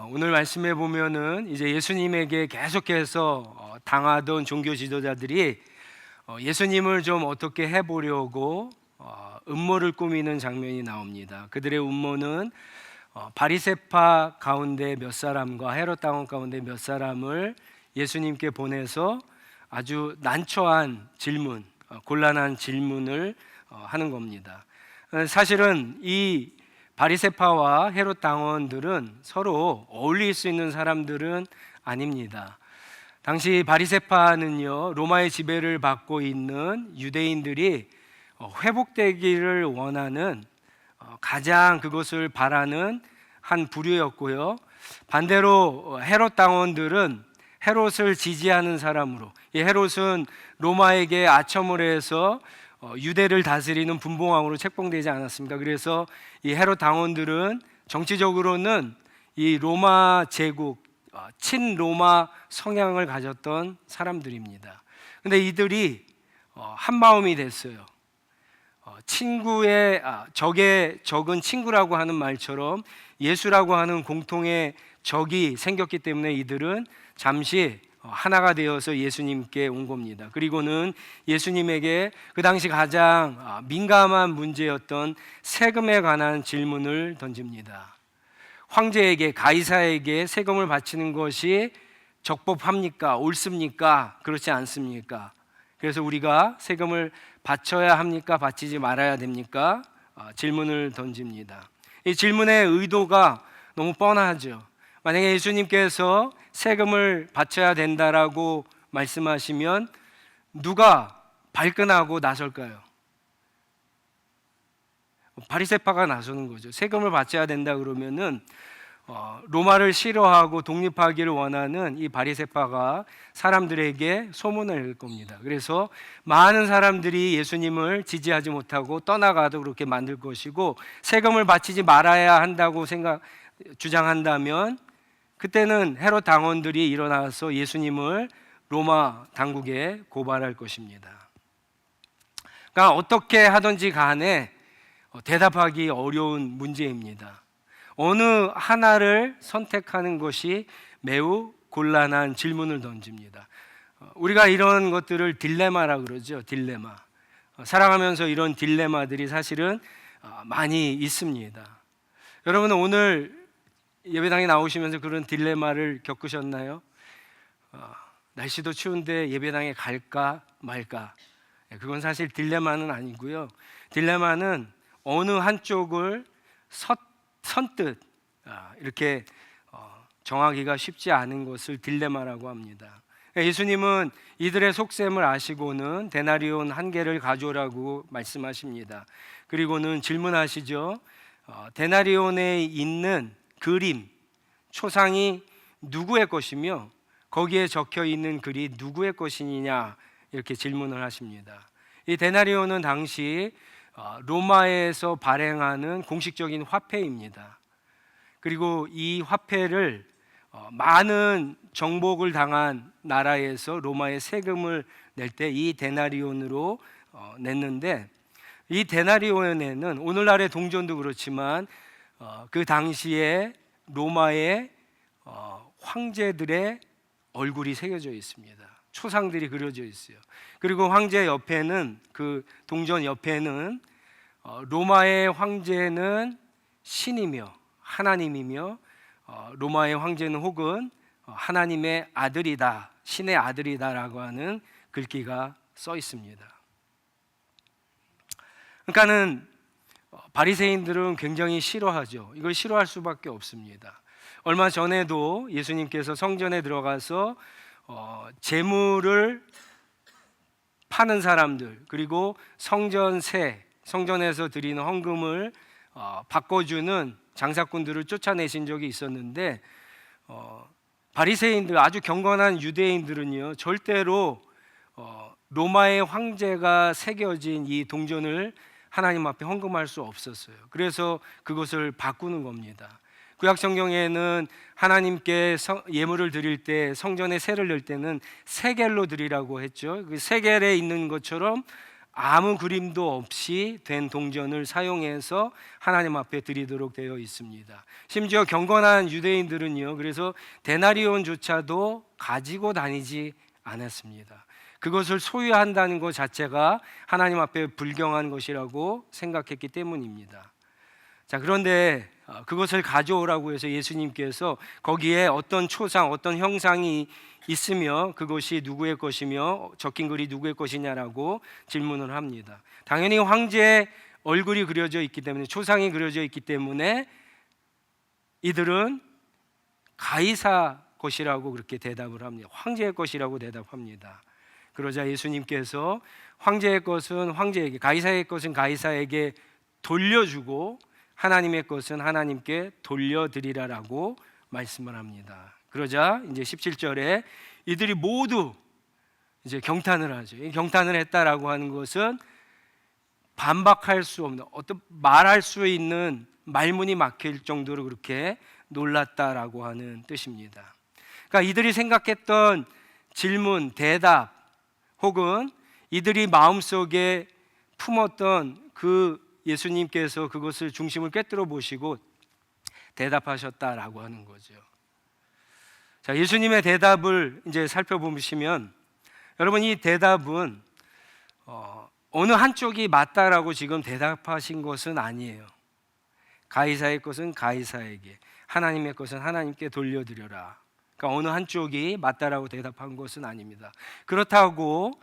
오늘 말씀해 보면은 이제 예수님에게 계속해서 당하던 종교 지도자들이 예수님을 좀 어떻게 해보려고 음모를 꾸미는 장면이 나옵니다. 그들의 음모는 바리새파 가운데 몇 사람과 헤롯 당원 가운데 몇 사람을 예수님께 보내서 아주 난처한 질문, 곤란한 질문을 하는 겁니다. 사실은 이 바리새파와 헤롯 당원들은 서로 어울릴 수 있는 사람들은 아닙니다. 당시 바리새파는요, 로마의 지배를 받고 있는 유대인들이 회복되기를 원하는 가장 그것을 바라는 한 부류였고요. 반대로 헤롯 당원들은 헤롯을 지지하는 사람으로, 이 헤롯은 로마에게 아첨을 해서 유대를 다스리는 분봉왕으로 책봉되지 않았습니까? 그래서 이 헤롯 당원들은 정치적으로는 이 로마 제국, 친로마 성향을 가졌던 사람들입니다. 근데 이들이 한 마음이 됐어요. 친구의 적의 적은 친구라고 하는 말처럼 예수라고 하는 공통의 적이 생겼기 때문에 이들은 잠시 하나가 되어서 예수님께 온 겁니다. 그리고는 예수님에게 그 당시 가장 민감한 문제였던 세금에 관한 질문을 던집니다. 황제에게, 가이사에게 세금을 바치는 것이 적법합니까? 옳습니까? 그렇지 않습니까? 그래서 우리가 세금을 바쳐야 합니까? 바치지 말아야 됩니까? 질문을 던집니다. 이 질문의 의도가 너무 뻔하죠. 만약에 예수님께서 세금을 바쳐야 된다라고 말씀하시면 누가 발끈하고 나설까요? 바리새파가 나서는 거죠. 세금을 바쳐야 된다 그러면은 로마를 싫어하고 독립하기를 원하는 이 바리새파가 사람들에게 소문을 낼 겁니다. 그래서 많은 사람들이 예수님을 지지하지 못하고 떠나가도 그렇게 만들 것이고, 세금을 바치지 말아야 한다고 주장한다면 그때는 헤롯 당원들이 일어나서 예수님을 로마 당국에 고발할 것입니다. 그러니까 어떻게 하든지 간에 대답하기 어려운 문제입니다. 어느 하나를 선택하는 것이 매우 곤란한 질문을 던집니다. 우리가 이런 것들을 딜레마라 그러죠. 딜레마. 살아가면서 이런 딜레마들이 사실은 많이 있습니다. 여러분은 오늘 예배당에 나오시면서 그런 딜레마를 겪으셨나요? 날씨도 추운데 예배당에 갈까 말까? 그건 사실 딜레마는 아니고요. 딜레마는 어느 한쪽을 선뜻 이렇게 정하기가 쉽지 않은 것을 딜레마라고 합니다. 예수님은 이들의 속셈을 아시고는 데나리온 한 개를 가져오라고 말씀하십니다. 그리고는 질문하시죠. 데나리온에 있는 그림, 초상이 누구의 것이며 거기에 적혀 있는 글이 누구의 것이냐, 이렇게 질문을 하십니다. 이 데나리온은 당시 로마에서 발행하는 공식적인 화폐입니다. 그리고 이 화폐를 많은 정복을 당한 나라에서 로마에 세금을 낼 때 이 데나리온으로 냈는데, 이 데나리온에는 오늘날의 동전도 그렇지만 그 당시에 로마의 황제들의 얼굴이 새겨져 있습니다. 초상들이 그려져 있어요. 그리고 황제 옆에는, 그 동전 옆에는 로마의 황제는 신이며 하나님이며 로마의 황제는 혹은 하나님의 아들이다, 신의 아들이다라고 하는 글귀가 써 있습니다. 그러니까는 바리새인들은 굉장히 싫어하죠. 이걸 싫어할 수밖에 없습니다. 얼마 전에도 예수님께서 성전에 들어가서 재물을 파는 사람들, 그리고 성전에서 드리는 헌금을 바꿔주는 장사꾼들을 쫓아내신 적이 있었는데, 바리새인들, 아주 경건한 유대인들은요, 절대로 로마의 황제가 새겨진 이 동전을 하나님 앞에 헌금할 수 없었어요. 그래서 그것을 바꾸는 겁니다. 구약 성경에는 하나님께 예물을 드릴 때, 성전에 세를 낼 때는 세겔로 드리라고 했죠. 그 세겔에 있는 것처럼 아무 그림도 없이 된 동전을 사용해서 하나님 앞에 드리도록 되어 있습니다. 심지어 경건한 유대인들은요, 그래서 데나리온조차도 가지고 다니지 않았습니다. 그것을 소유한다는 것 자체가 하나님 앞에 불경한 것이라고 생각했기 때문입니다. 자, 그런데 그것을 가져오라고 해서 예수님께서 거기에 어떤 초상, 어떤 형상이 있으며 그것이 누구의 것이며 적힌 글이 누구의 것이냐라고 질문을 합니다. 당연히 황제의 얼굴이 그려져 있기 때문에, 초상이 그려져 있기 때문에 이들은 가이사 것이라고 그렇게 대답을 합니다. 황제의 것이라고 대답합니다. 그러자 예수님께서 황제의 것은 황제에게, 가이사의 것은 가이사에게 돌려주고 하나님의 것은 하나님께 돌려드리라라고 말씀을 합니다. 그러자 이제 17절에 이들이 모두 이제 경탄을 하죠. 이 경탄을 했다라고 하는 것은 반박할 수 없는, 어떤 말할 수 있는 말문이 막힐 정도로 그렇게 놀랐다라고 하는 뜻입니다. 그러니까 이들이 생각했던 질문, 대답, 혹은 이들이 마음속에 품었던 그 예수님께서 그것을 중심을 꿰뚫어 보시고 대답하셨다라고 하는 거죠. 자, 예수님의 대답을 이제 살펴보시면, 여러분, 이 대답은 어느 한쪽이 맞다라고 지금 대답하신 것은 아니에요. 가이사의 것은 가이사에게, 하나님의 것은 하나님께 돌려드려라. 그러니까 어느 한쪽이 맞다라고 대답한 것은 아닙니다. 그렇다고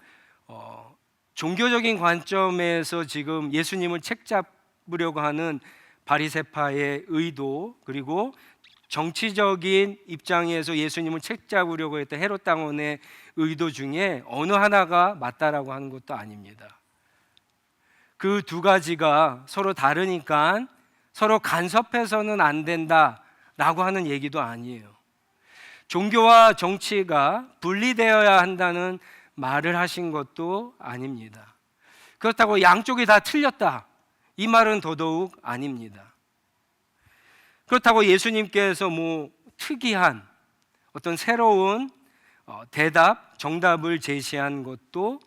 종교적인 관점에서 지금 예수님을 책잡으려고 하는 바리새파의 의도, 그리고 정치적인 입장에서 예수님을 책잡으려고 했던 헤롯 당원의 의도 중에 어느 하나가 맞다라고 하는 것도 아닙니다. 그 두 가지가 서로 다르니까 서로 간섭해서는 안 된다라고 하는 얘기도 아니에요. 종교와 정치가 분리되어야 한다는 말을 하신 것도 아닙니다. 그렇다고 양쪽이 다 틀렸다, 이 말은 더더욱 아닙니다. 그렇다고 예수님께서 뭐 특이한 어떤 새로운 대답, 정답을 제시한 것도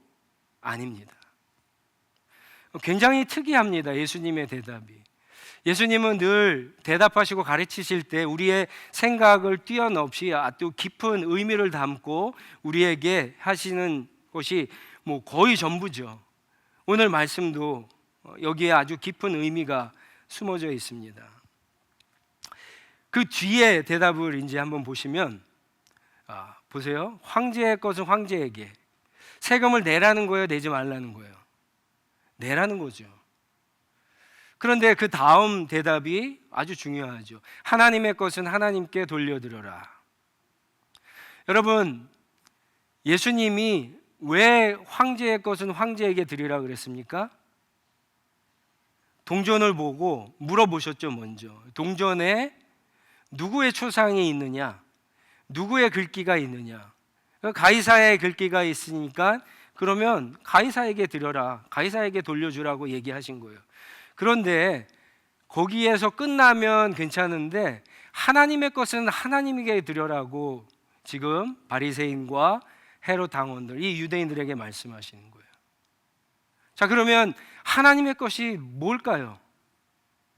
아닙니다. 굉장히 특이합니다, 예수님의 대답이. 예수님은 늘 대답하시고 가르치실 때 우리의 생각을 뛰어넘이 아주 깊은 의미를 담고 우리에게 하시는 것이 뭐 거의 전부죠. 오늘 말씀도 여기에 아주 깊은 의미가 숨어져 있습니다. 그 뒤에 대답을 이제 한번 보시면, 보세요. 황제의 것은 황제에게, 세금을 내라는 거예요, 내지 말라는 거예요? 내라는 거죠. 그런데 그 다음 대답이 아주 중요하죠. 하나님의 것은 하나님께 돌려드려라. 여러분, 예수님이 왜 황제의 것은 황제에게 드리라 그랬습니까? 동전을 보고 물어보셨죠. 먼저 동전에 누구의 초상이 있느냐, 누구의 글귀가 있느냐. 가이사의 글귀가 있으니까 그러면 가이사에게 드려라, 가이사에게 돌려주라고 얘기하신 거예요. 그런데 거기에서 끝나면 괜찮은데 하나님의 것은 하나님에게 드려라고 지금 바리새인과 헤롯 당원들, 이 유대인들에게 말씀하시는 거예요. 자, 그러면 하나님의 것이 뭘까요?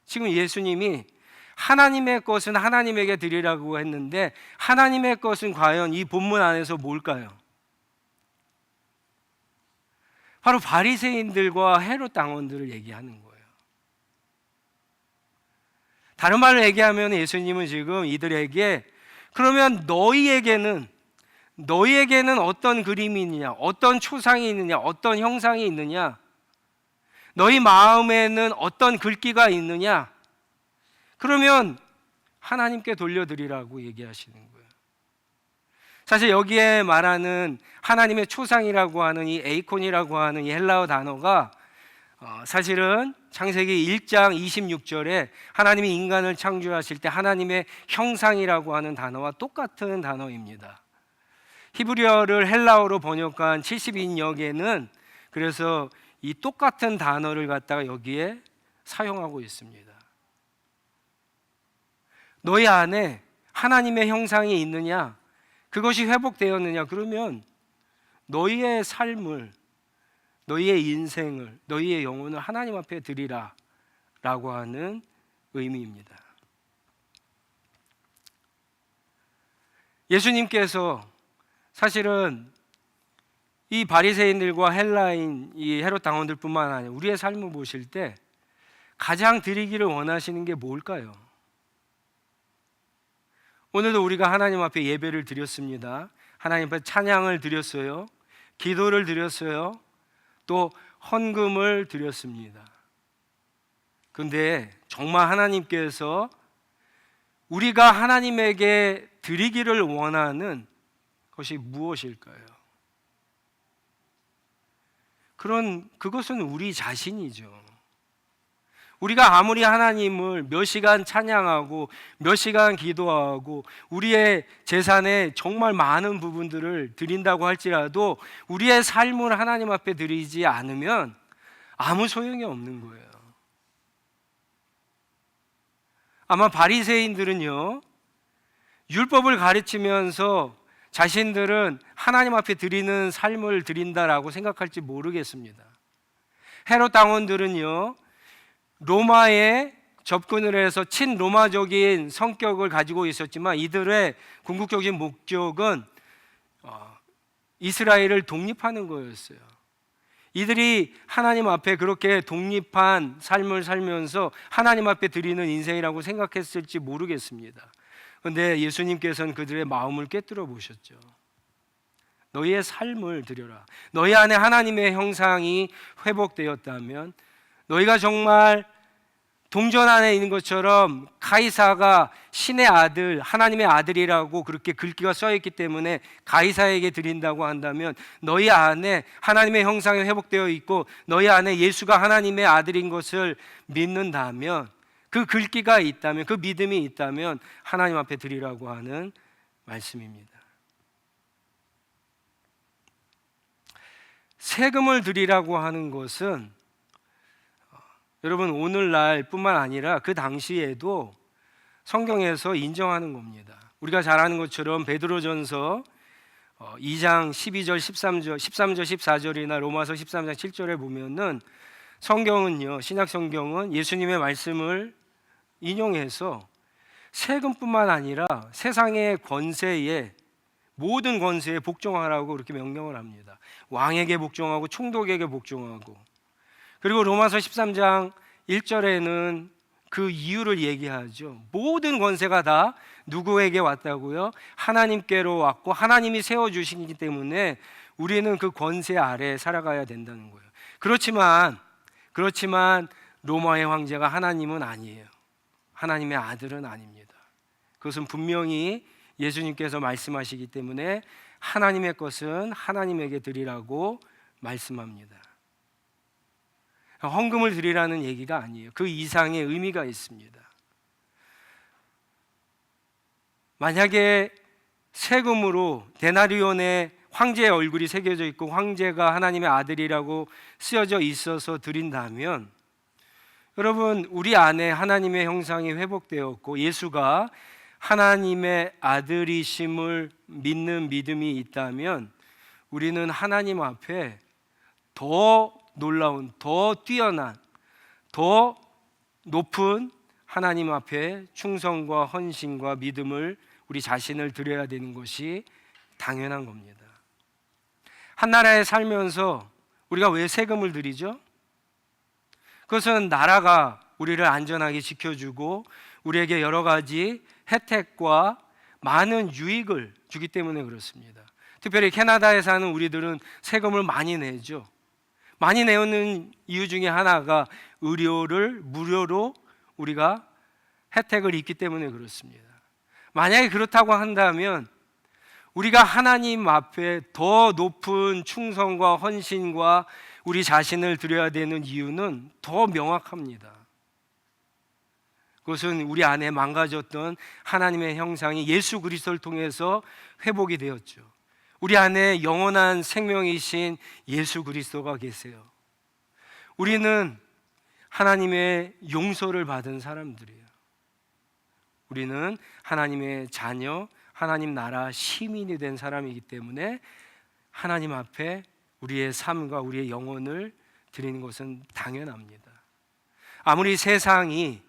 지금 예수님이 하나님의 것은 하나님에게 드리라고 했는데 하나님의 것은 과연 이 본문 안에서 뭘까요? 바로 바리새인들과 헤롯 당원들을 얘기하는 거예요. 다른 말로 얘기하면 예수님은 지금 이들에게, 그러면 너희에게는 어떤 그림이 있느냐, 어떤 초상이 있느냐, 어떤 형상이 있느냐, 너희 마음에는 어떤 글귀가 있느냐, 그러면 하나님께 돌려드리라고 얘기하시는 거예요. 사실 여기에 말하는 하나님의 초상이라고 하는 이 에이콘이라고 하는 이 헬라어 단어가 사실은 창세기 1장 26절에 하나님이 인간을 창조하실 때 하나님의 형상이라고 하는 단어와 똑같은 단어입니다. 히브리어를 헬라어로 번역한 70인역에는 그래서 이 똑같은 단어를 갖다가 여기에 사용하고 있습니다. 너희 안에 하나님의 형상이 있느냐, 그것이 회복되었느냐, 그러면 너희의 삶을, 너희의 인생을, 너희의 영혼을 하나님 앞에 드리라 라고 하는 의미입니다. 예수님께서 사실은 이 바리새인들과 헬라인, 이 헤롯 당원들뿐만 아니라 우리의 삶을 보실 때 가장 드리기를 원하시는 게 뭘까요? 오늘도 우리가 하나님 앞에 예배를 드렸습니다. 하나님 앞에 찬양을 드렸어요. 기도를 드렸어요. 또 헌금을 드렸습니다. 그런데 정말 하나님께서 우리가 하나님에게 드리기를 원하는 것이 무엇일까요? 그것은 우리 자신이죠. 우리가 아무리 하나님을 몇 시간 찬양하고 몇 시간 기도하고 우리의 재산의 정말 많은 부분들을 드린다고 할지라도 우리의 삶을 하나님 앞에 드리지 않으면 아무 소용이 없는 거예요. 아마 바리새인들은요, 율법을 가르치면서 자신들은 하나님 앞에 드리는 삶을 드린다라고 생각할지 모르겠습니다. 헤롯 당원들은요, 로마에 접근을 해서 친로마적인 성격을 가지고 있었지만 이들의 궁극적인 목적은 이스라엘을 독립하는 거였어요. 이들이 하나님 앞에 그렇게 독립한 삶을 살면서 하나님 앞에 드리는 인생이라고 생각했을지 모르겠습니다. 그런데 예수님께서는 그들의 마음을 꿰뚫어 보셨죠. 너희의 삶을 드려라. 너희 안에 하나님의 형상이 회복되었다면, 너희가 정말 동전 안에 있는 것처럼 가이사가 신의 아들, 하나님의 아들이라고 그렇게 글귀가 써있기 때문에 가이사에게 드린다고 한다면, 너희 안에 하나님의 형상이 회복되어 있고 너희 안에 예수가 하나님의 아들인 것을 믿는다면, 그 글귀가 있다면, 그 믿음이 있다면 하나님 앞에 드리라고 하는 말씀입니다. 세금을 드리라고 하는 것은 여러분, 오늘날 뿐만 아니라 그 당시에도 성경에서 인정하는 겁니다. 우리가 잘 아는 것처럼 베드로전서 2장 12절 13절 14절이나 로마서 13장 7절에 보면은 성경은요, 신약 성경은 예수님의 말씀을 인용해서 세금뿐만 아니라 세상의 권세에, 모든 권세에 복종하라고 그렇게 명령을 합니다. 왕에게 복종하고 총독에게 복종하고, 그리고 로마서 13장 1절에는 그 이유를 얘기하죠. 모든 권세가 다 누구에게 왔다고요? 하나님께로 왔고 하나님이 세워주시기 때문에 우리는 그 권세 아래에 살아가야 된다는 거예요. 그렇지만 로마의 황제가 하나님은 아니에요. 하나님의 아들은 아닙니다. 그것은 분명히 예수님께서 말씀하시기 때문에 하나님의 것은 하나님에게 드리라고 말씀합니다. 헌금을 드리라는 얘기가 아니에요. 그 이상의 의미가 있습니다. 만약에 세금으로 데나리온에 황제의 얼굴이 새겨져 있고 황제가 하나님의 아들이라고 쓰여져 있어서 드린다면, 여러분, 우리 안에 하나님의 형상이 회복되었고 예수가 하나님의 아들이심을 믿는 믿음이 있다면 우리는 하나님 앞에 더 놀라운, 더 뛰어난, 더 높은 하나님 앞에 충성과 헌신과 믿음을, 우리 자신을 드려야 되는 것이 당연한 겁니다. 한 나라에 살면서 우리가 왜 세금을 드리죠? 그것은 나라가 우리를 안전하게 지켜주고 우리에게 여러 가지 혜택과 많은 유익을 주기 때문에 그렇습니다. 특별히 캐나다에 사는 우리들은 세금을 많이 내죠. 많이 내는 이유 중에 하나가 의료를 무료로 우리가 혜택을 입기 때문에 그렇습니다. 만약에 그렇다고 한다면 우리가 하나님 앞에 더 높은 충성과 헌신과 우리 자신을 드려야 되는 이유는 더 명확합니다. 그것은 우리 안에 망가졌던 하나님의 형상이 예수 그리스도를 통해서 회복이 되었죠. 우리 안에 영원한 생명이신 예수 그리스도가 계세요. 우리는 하나님의 용서를 받은 사람들이에요. 우리는 하나님의 자녀, 하나님 나라 시민이 된 사람이기 때문에 하나님 앞에 우리의 삶과 우리의 영혼을 드리는 것은 당연합니다. 아무리 세상이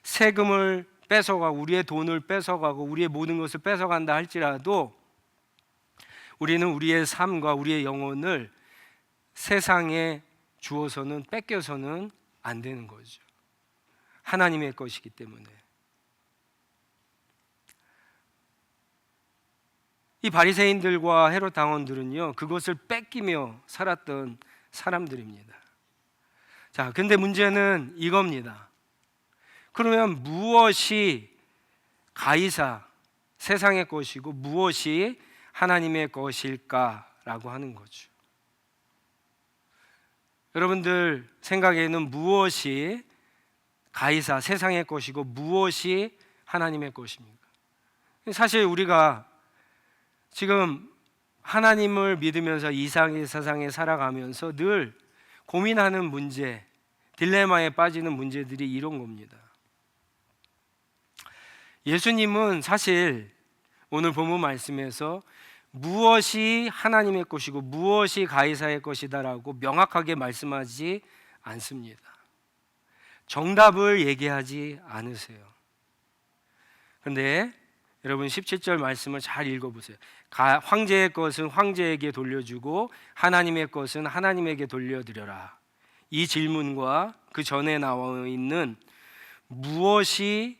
세금을 뺏어가고 우리의 돈을 뺏어가고 우리의 모든 것을 뺏어간다 할지라도 우리는 우리의 삶과 우리의 영혼을 세상에 주어서는 뺏겨서는 안 되는 거죠. 하나님의 것이기 때문에. 이 바리새인들과 헤롯 당원들은요, 그것을 뺏기며 살았던 사람들입니다. 자, 근데 문제는 이겁니다. 그러면 무엇이 가이사 세상의 것이고 무엇이 하나님의 것일까라고 하는 거죠. 여러분들 생각에는 무엇이 가이사 세상의 것이고 무엇이 하나님의 것입니까? 사실 우리가 지금 하나님을 믿으면서 이 세상에 살아가면서 늘 고민하는 문제, 딜레마에 빠지는 문제들이 이런 겁니다. 예수님은 사실 오늘 본문 말씀에서 무엇이 하나님의 것이고 무엇이 가이사의 것이다라고 명확하게 말씀하지 않습니다. 정답을 얘기하지 않으세요. 그런데 여러분 17절 말씀을 잘 읽어보세요. 황제의 것은 황제에게 돌려주고 하나님의 것은 하나님에게 돌려드려라. 이 질문과 그 전에 나와 있는 무엇이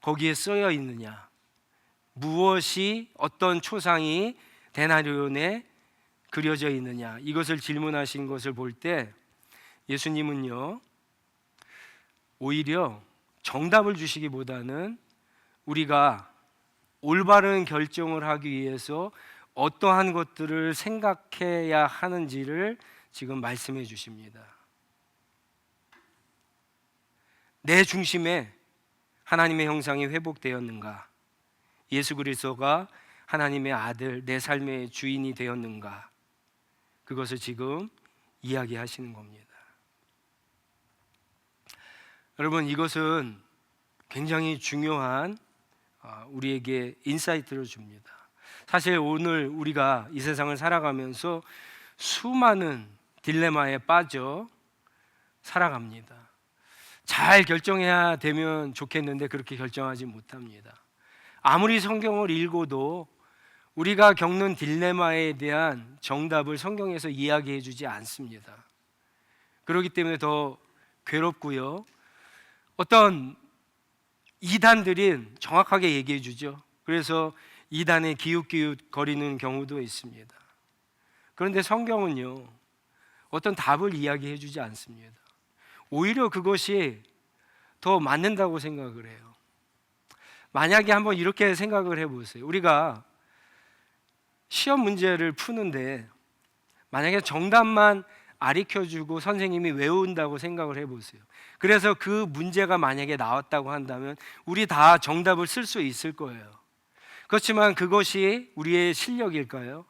거기에 쓰여 있느냐, 무엇이 어떤 초상이 데나리온에 그려져 있느냐, 이것을 질문하신 것을 볼 때 예수님은요 오히려 정답을 주시기보다는 우리가 올바른 결정을 하기 위해서 어떠한 것들을 생각해야 하는지를 지금 말씀해 주십니다. 내 중심에 하나님의 형상이 회복되었는가? 예수 그리스도가 하나님의 아들, 내 삶의 주인이 되었는가? 그것을 지금 이야기하시는 겁니다. 여러분, 이것은 굉장히 중요한 우리에게 인사이트를 줍니다. 사실 오늘 우리가 이 세상을 살아가면서 수많은 딜레마에 빠져 살아갑니다. 잘 결정해야 되면 좋겠는데 그렇게 결정하지 못합니다. 아무리 성경을 읽어도 우리가 겪는 딜레마에 대한 정답을 성경에서 이야기해 주지 않습니다. 그렇기 때문에 더 괴롭고요. 어떤 이단들이 정확하게 얘기해 주죠. 그래서 이단에 기웃기웃 거리는 경우도 있습니다. 그런데 성경은요, 어떤 답을 이야기해 주지 않습니다. 오히려 그것이 더 맞는다고 생각을 해요. 만약에 한번 이렇게 생각을 해보세요. 우리가 시험 문제를 푸는데 만약에 정답만 가르쳐주고 선생님이 외운다고 생각을 해보세요. 그래서 그 문제가 만약에 나왔다고 한다면 우리 다 정답을 쓸 수 있을 거예요. 그렇지만 그것이 우리의 실력일까요?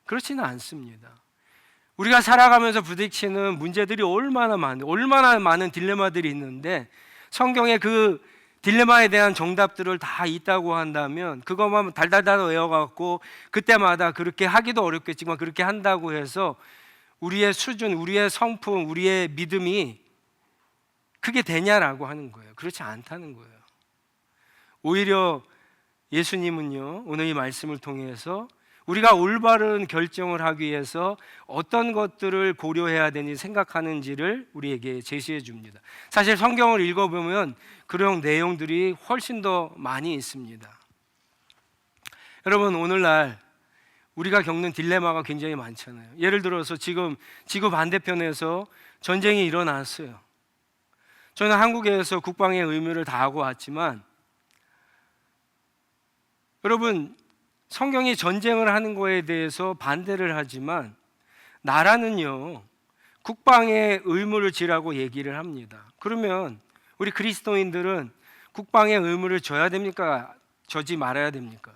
그렇지는 않습니다. 우리가 살아가면서 부딪히는 문제들이 얼마나 많은 딜레마들이 있는데 성경에 그 딜레마에 대한 정답들을 다 있다고 한다면 그것만 달달달 외워갖고 그때마다 그렇게 하기도 어렵겠지만 그렇게 한다고 해서 우리의 수준, 우리의 성품, 우리의 믿음이 그게 되냐라고 하는 거예요. 그렇지 않다는 거예요. 오히려 예수님은요, 오늘 이 말씀을 통해서 우리가 올바른 결정을 하기 위해서 어떤 것들을 고려해야 되는지 생각하는지를 우리에게 제시해 줍니다. 사실 성경을 읽어보면 그런 내용들이 훨씬 더 많이 있습니다. 여러분, 오늘날 우리가 겪는 딜레마가 굉장히 많잖아요. 예를 들어서 지금 지구 반대편에서 전쟁이 일어났어요. 저는 한국에서 국방의 의무를 다하고 왔지만 여러분, 성경이 전쟁을 하는 거에 대해서 반대를 하지만 나라는요 국방의 의무를 지라고 얘기를 합니다. 그러면 우리 그리스도인들은 국방의 의무를 져야 됩니까? 져지 말아야 됩니까?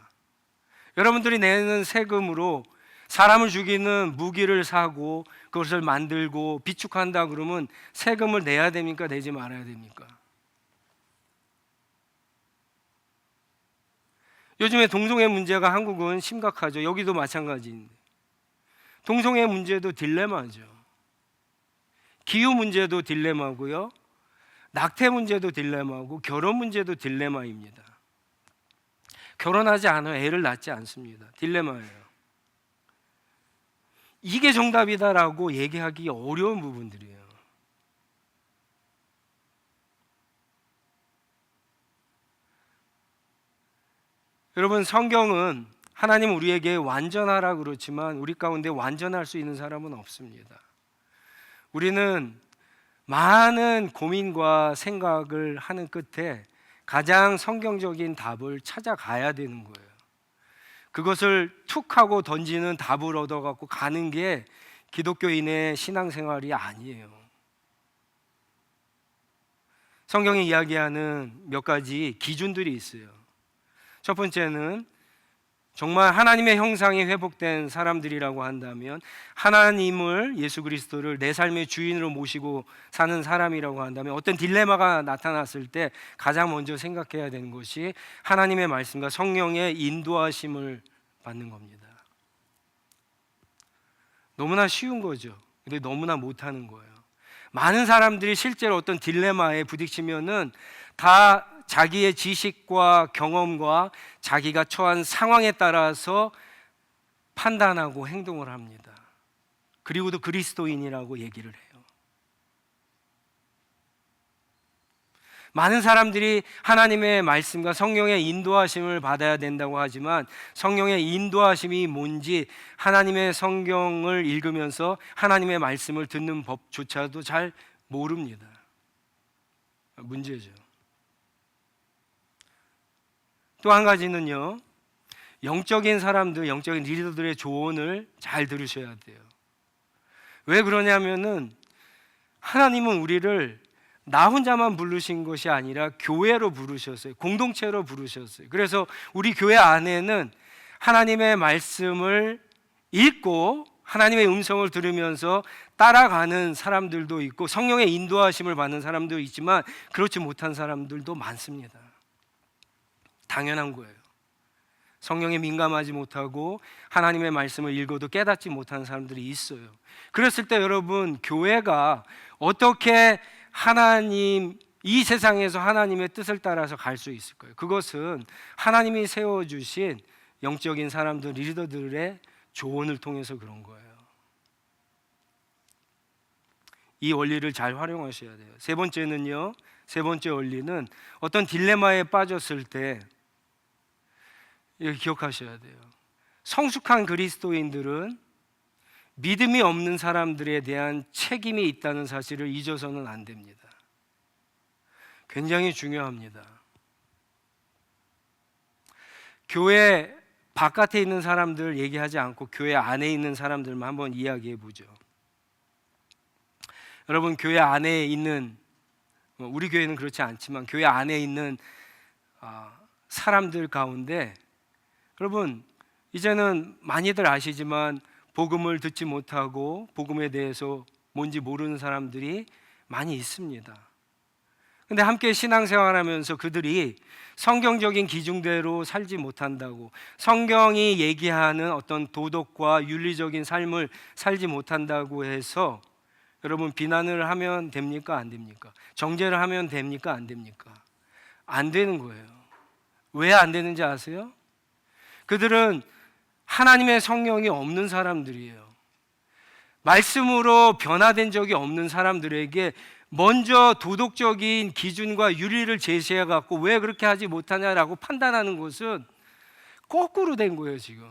여러분들이 내는 세금으로 사람을 죽이는 무기를 사고 그것을 만들고 비축한다 그러면 세금을 내야 됩니까? 내지 말아야 됩니까? 요즘에 동성애 문제가 한국은 심각하죠. 여기도 마찬가지인데 동성애 문제도 딜레마죠. 기후 문제도 딜레마고요. 낙태 문제도 딜레마고 결혼 문제도 딜레마입니다. 결혼하지 않아 애를 낳지 않습니다. 딜레마예요. 이게 정답이다라고 얘기하기 어려운 부분들이에요. 여러분, 성경은 하나님 우리에게 완전하라 그렇지만 우리 가운데 완전할 수 있는 사람은 없습니다. 우리는 많은 고민과 생각을 하는 끝에 가장 성경적인 답을 찾아가야 되는 거예요. 그것을 툭 하고 던지는 답을 얻어갖고 가는 게 기독교인의 신앙생활이 아니에요. 성경이 이야기하는 몇 가지 기준들이 있어요. 첫 번째는 정말 하나님의 형상이 회복된 사람들이라고 한다면, 하나님을, 예수 그리스도를 내 삶의 주인으로 모시고 사는 사람이라고 한다면, 어떤 딜레마가 나타났을 때 가장 먼저 생각해야 되는 것이 하나님의 말씀과 성령의 인도하심을 받는 겁니다. 너무나 쉬운 거죠. 근데 너무나 못하는 거예요. 많은 사람들이 실제로 어떤 딜레마에 부딪히면은 다 자기의 지식과 경험과 자기가 처한 상황에 따라서 판단하고 행동을 합니다. 그리고도 그리스도인이라고 얘기를 해요. 많은 사람들이 하나님의 말씀과 성령의 인도하심을 받아야 된다고 하지만 성령의 인도하심이 뭔지 하나님의 성경을 읽으면서 하나님의 말씀을 듣는 법조차도 잘 모릅니다. 문제죠. 또 한 가지는요, 영적인 사람들, 영적인 리더들의 조언을 잘 들으셔야 돼요. 왜 그러냐면은 하나님은 우리를 나 혼자만 부르신 것이 아니라 교회로 부르셨어요. 공동체로 부르셨어요. 그래서 우리 교회 안에는 하나님의 말씀을 읽고 하나님의 음성을 들으면서 따라가는 사람들도 있고 성령의 인도하심을 받는 사람도 있지만 그렇지 못한 사람들도 많습니다. 당연한 거예요. 성령에 민감하지 못하고 하나님의 말씀을 읽어도 깨닫지 못하는 사람들이 있어요. 그랬을 때 여러분, 교회가 어떻게 이 세상에서 하나님의 뜻을 따라서 갈 수 있을 거예요. 그것은 하나님이 세워주신 영적인 사람들, 리더들의 조언을 통해서 그런 거예요. 이 원리를 잘 활용하셔야 돼요. 세 번째 원리는 어떤 딜레마에 빠졌을 때 이렇게 기억하셔야 돼요. 성숙한 그리스도인들은 믿음이 없는 사람들에 대한 책임이 있다는 사실을 잊어서는 안 됩니다. 굉장히 중요합니다. 교회 바깥에 있는 사람들 얘기하지 않고 교회 안에 있는 사람들만 한번 이야기해 보죠. 여러분, 교회 안에 있는, 우리 교회는 그렇지 않지만 교회 안에 있는 사람들 가운데 여러분, 이제는 많이들 아시지만 복음을 듣지 못하고 복음에 대해서 뭔지 모르는 사람들이 많이 있습니다. 근데 함께 신앙생활하면서 그들이 성경적인 기준대로 살지 못한다고, 성경이 얘기하는 어떤 도덕과 윤리적인 삶을 살지 못한다고 해서 여러분, 비난을 하면 됩니까? 안 됩니까? 정죄를 하면 됩니까? 안 됩니까? 안 되는 거예요. 왜 안 되는지 아세요? 그들은 하나님의 성령이 없는 사람들이에요. 말씀으로 변화된 적이 없는 사람들에게 먼저 도덕적인 기준과 윤리를 제시해 갖고 왜 그렇게 하지 못하냐라고 판단하는 것은 거꾸로 된 거예요, 지금.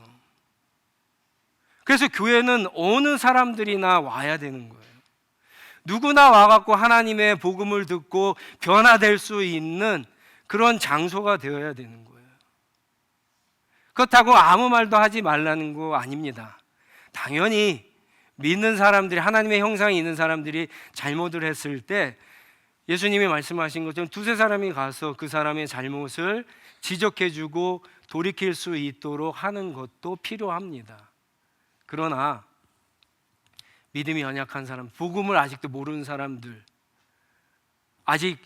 그래서 교회는 어느 사람들이나 와야 되는 거예요. 누구나 와갖고 하나님의 복음을 듣고 변화될 수 있는 그런 장소가 되어야 되는 거예요. 그렇다고 아무 말도 하지 말라는 거 아닙니다. 당연히 믿는 사람들이, 하나님의 형상이 있는 사람들이 잘못을 했을 때 예수님이 말씀하신 것처럼 두세 사람이 가서 그 사람의 잘못을 지적해주고 돌이킬 수 있도록 하는 것도 필요합니다. 그러나 믿음이 연약한 사람, 복음을 아직도 모르는 사람들, 아직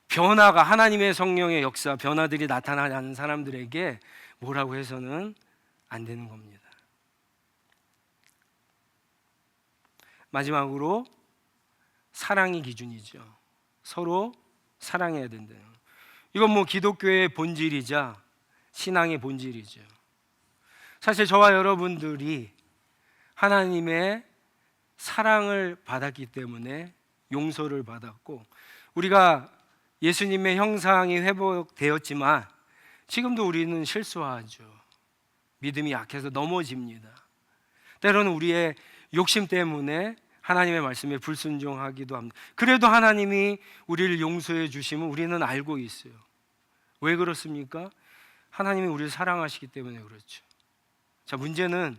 변화가, 하나님의 성령의 역사, 변화들이 나타나지 않는 사람들에게 뭐라고 해서는 안 되는 겁니다. 마지막으로 사랑이 기준이죠. 서로 사랑해야 된다. 이건 뭐 기독교의 본질이자 신앙의 본질이죠. 사실 저와 여러분들이 하나님의 사랑을 받았기 때문에 용서를 받았고, 우리가 예수님의 형상이 회복되었지만 지금도 우리는 실수하죠. 믿음이 약해서 넘어집니다. 때로는 우리의 욕심 때문에 하나님의 말씀에 불순종하기도 합니다. 그래도 하나님이 우리를 용서해 주시면 우리는 알고 있어요. 왜 그렇습니까? 하나님이 우리를 사랑하시기 때문에 그렇죠. 자, 문제는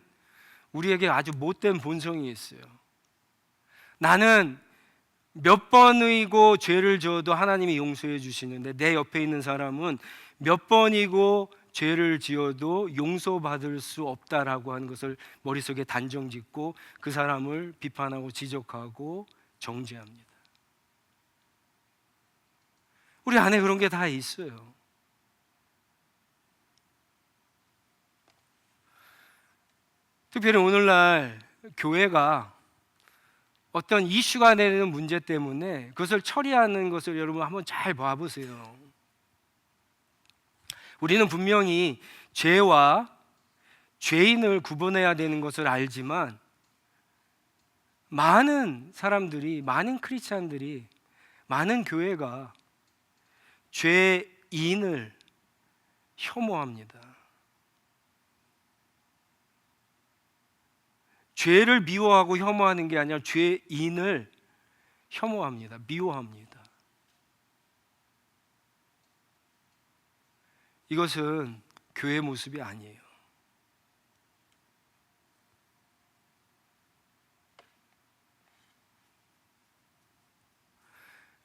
우리에게 아주 못된 본성이 있어요. 나는 몇 번이고 죄를 지어도 하나님이 용서해 주시는데, 내 옆에 있는 사람은 몇 번이고 죄를 지어도 용서받을 수 없다라고 하는 것을 머릿속에 단정 짓고 그 사람을 비판하고 지적하고 정죄합니다. 우리 안에 그런 게 다 있어요. 특별히 오늘날 교회가 어떤 이슈가 되는 문제 때문에 그것을 처리하는 것을 여러분 한번 잘 봐보세요. 우리는 분명히 죄와 죄인을 구분해야 되는 것을 알지만, 많은 사람들이, 많은 크리스찬들이, 많은 교회가 죄인을 혐오합니다. 죄를 미워하고 혐오하는 게 아니라 죄인을 혐오합니다. 미워합니다. 이것은 교회의 모습이 아니에요.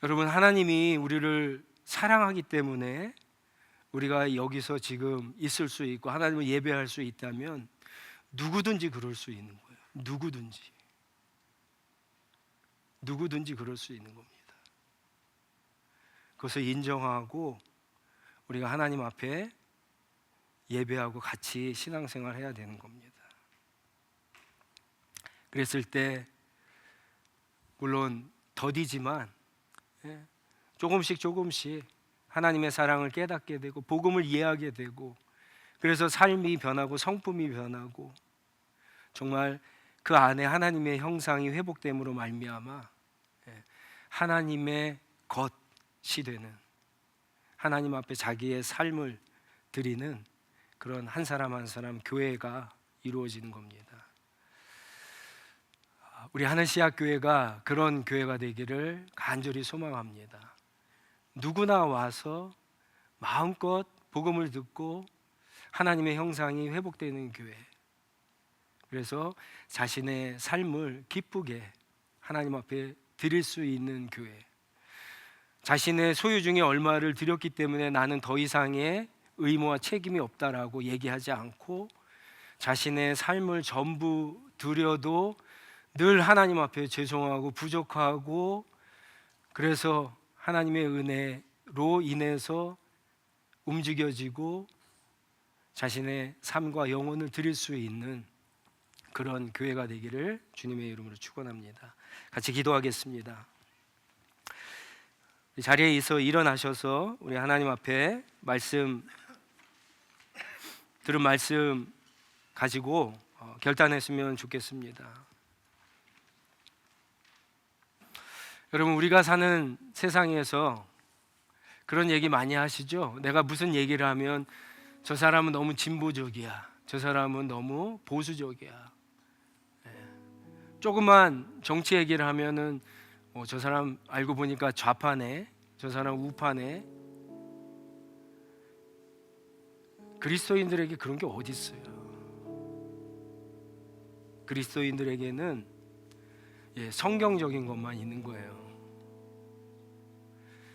여러분, 하나님이 우리를 사랑하기 때문에 우리가 여기서 지금 있을 수 있고 하나님을 예배할 수 있다면 누구든지 그럴 수 있는 거예요. 누구든지 그럴 수 있는 겁니다. 그것을 인정하고 우리가 하나님 앞에 예배하고 같이 신앙생활 해야 되는 겁니다. 그랬을 때 물론 더디지만 조금씩 하나님의 사랑을 깨닫게 되고 복음을 이해하게 되고, 그래서 삶이 변하고 성품이 변하고 정말 그 안에 하나님의 형상이 회복됨으로 말미암아 하나님의 것이 되는, 하나님 앞에 자기의 삶을 드리는 그런 한 사람 한 사람 교회가 이루어지는 겁니다. 우리 하늘시학교회가 그런 교회가 되기를 간절히 소망합니다. 누구나 와서 마음껏 복음을 듣고 하나님의 형상이 회복되는 교회, 그래서 자신의 삶을 기쁘게 하나님 앞에 드릴 수 있는 교회, 자신의 소유 중에 얼마를 드렸기 때문에 나는 더 이상의 의무와 책임이 없다라고 얘기하지 않고 자신의 삶을 전부 드려도 늘 하나님 앞에 죄송하고 부족하고, 그래서 하나님의 은혜로 인해서 움직여지고 자신의 삶과 영혼을 드릴 수 있는 그런 교회가 되기를 주님의 이름으로 축원합니다. 같이 기도하겠습니다. 이 자리에 있어 일어나셔서 우리 하나님 앞에 들은 말씀 가지고 결단했으면 좋겠습니다. 여러분, 우리가 사는 세상에서 그런 얘기 많이 하시죠? 내가 무슨 얘기를 하면 저 사람은 너무 진보적이야, 저 사람은 너무 보수적이야. 조그만 정치 얘기를 하면은 저 사람 알고 보니까 좌파네, 저 사람 우파네. 그리스도인들에게 그런 게 어디 있어요? 그리스도인들에게는 성경적인 것만 있는 거예요.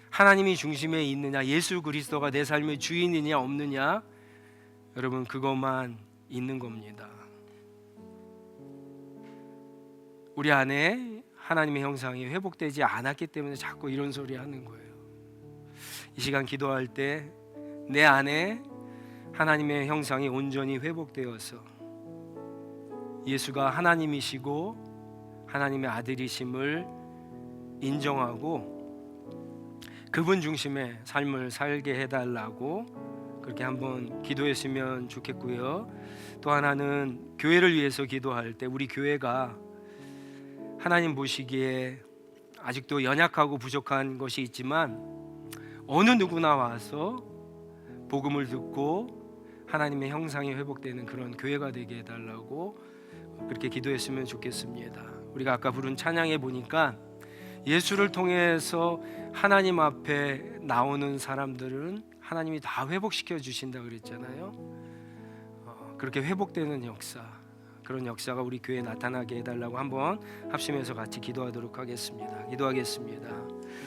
하나님이 중심에 있느냐, 예수 그리스도가 내 삶의 주인이냐 없느냐, 여러분 그것만 있는 겁니다. 우리 안에 하나님의 형상이 회복되지 않았기 때문에 자꾸 이런 소리 하는 거예요. 이 시간 기도할 때 내 안에 하나님의 형상이 온전히 회복되어서 예수가 하나님이시고 하나님의 아들이심을 인정하고 그분 중심의 삶을 살게 해달라고 그렇게 한번 기도했으면 좋겠고요. 또 하나는 교회를 위해서 기도할 때 우리 교회가 하나님 보시기에 아직도 연약하고 부족한 것이 있지만 어느 누구나 와서 복음을 듣고 하나님의 형상이 회복되는 그런 교회가 되게 해달라고 그렇게 기도했으면 좋겠습니다. 우리가 아까 부른 찬양에 보니까 예수를 통해서 하나님 앞에 나오는 사람들은 하나님이 다 회복시켜 주신다 그랬잖아요. 그렇게 회복되는 역사, 그런 역사가 우리 교회에 나타나게 해달라고 한번 합심해서 같이 기도하도록 하겠습니다. 기도하겠습니다.